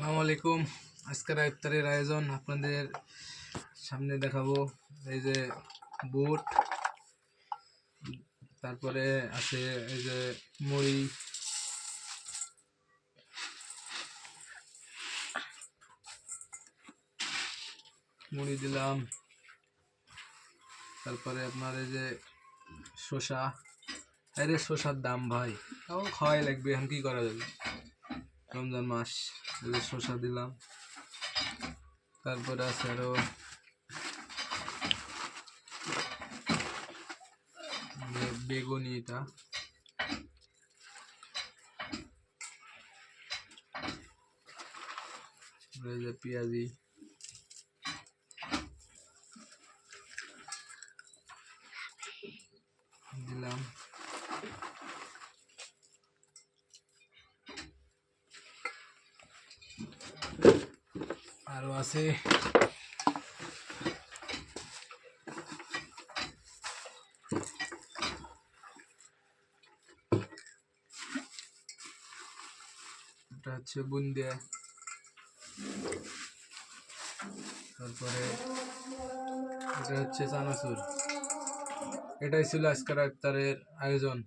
আসসালামু আলাইকুম। আজকের ইফতারের আয়োজন আপনাদের সামনে দেখাবো। এই যে বুট, তারপরে আছে এই যে মুড়ি, মুড়ি দিলাম। তারপরে আপনার এই যে শসা। আরে শসার দাম ভাই, তাও খাওয়াই লাগবে, এখন কি করা যাবে, রমজান মাস। এই যে শসা দিলাম। তারপরে আছে আরো বেগুনি, এটা এই যে পেঁয়াজি দিলাম। আরো আছে এটা হচ্ছে বুন্দিয়া। তারপরে এটা হচ্ছে চানাচুর। এটাই ছিল আজকের ইফতারের আয়োজন।